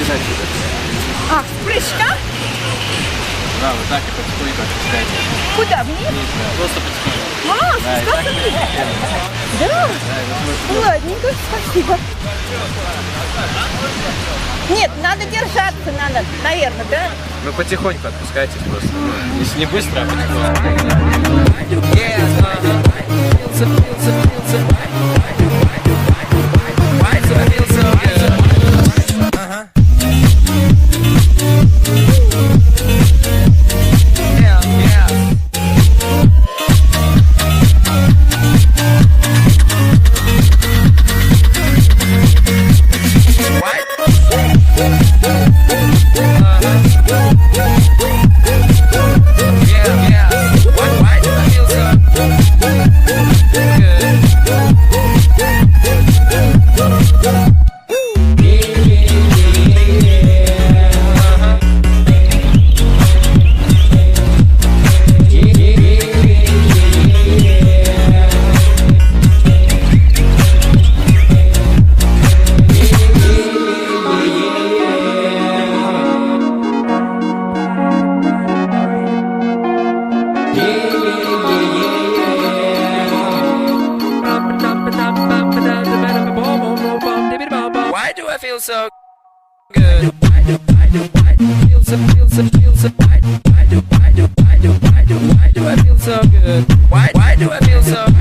А, прыжка? Да, вот так и потихоньку отпускайте. Куда, вниз? Вниз, да. Просто потихоньку. А, Да, и так и постепенно. да? Да, и вот мы- Ладненько, спасибо. Нет, надо держаться, надо, наверное, да? Ну потихоньку отпускайтесь просто. Ну, если не быстро, а потихоньку. Why do I feel so good? Why do I feel so why do I feel so good? Why do I feel so good?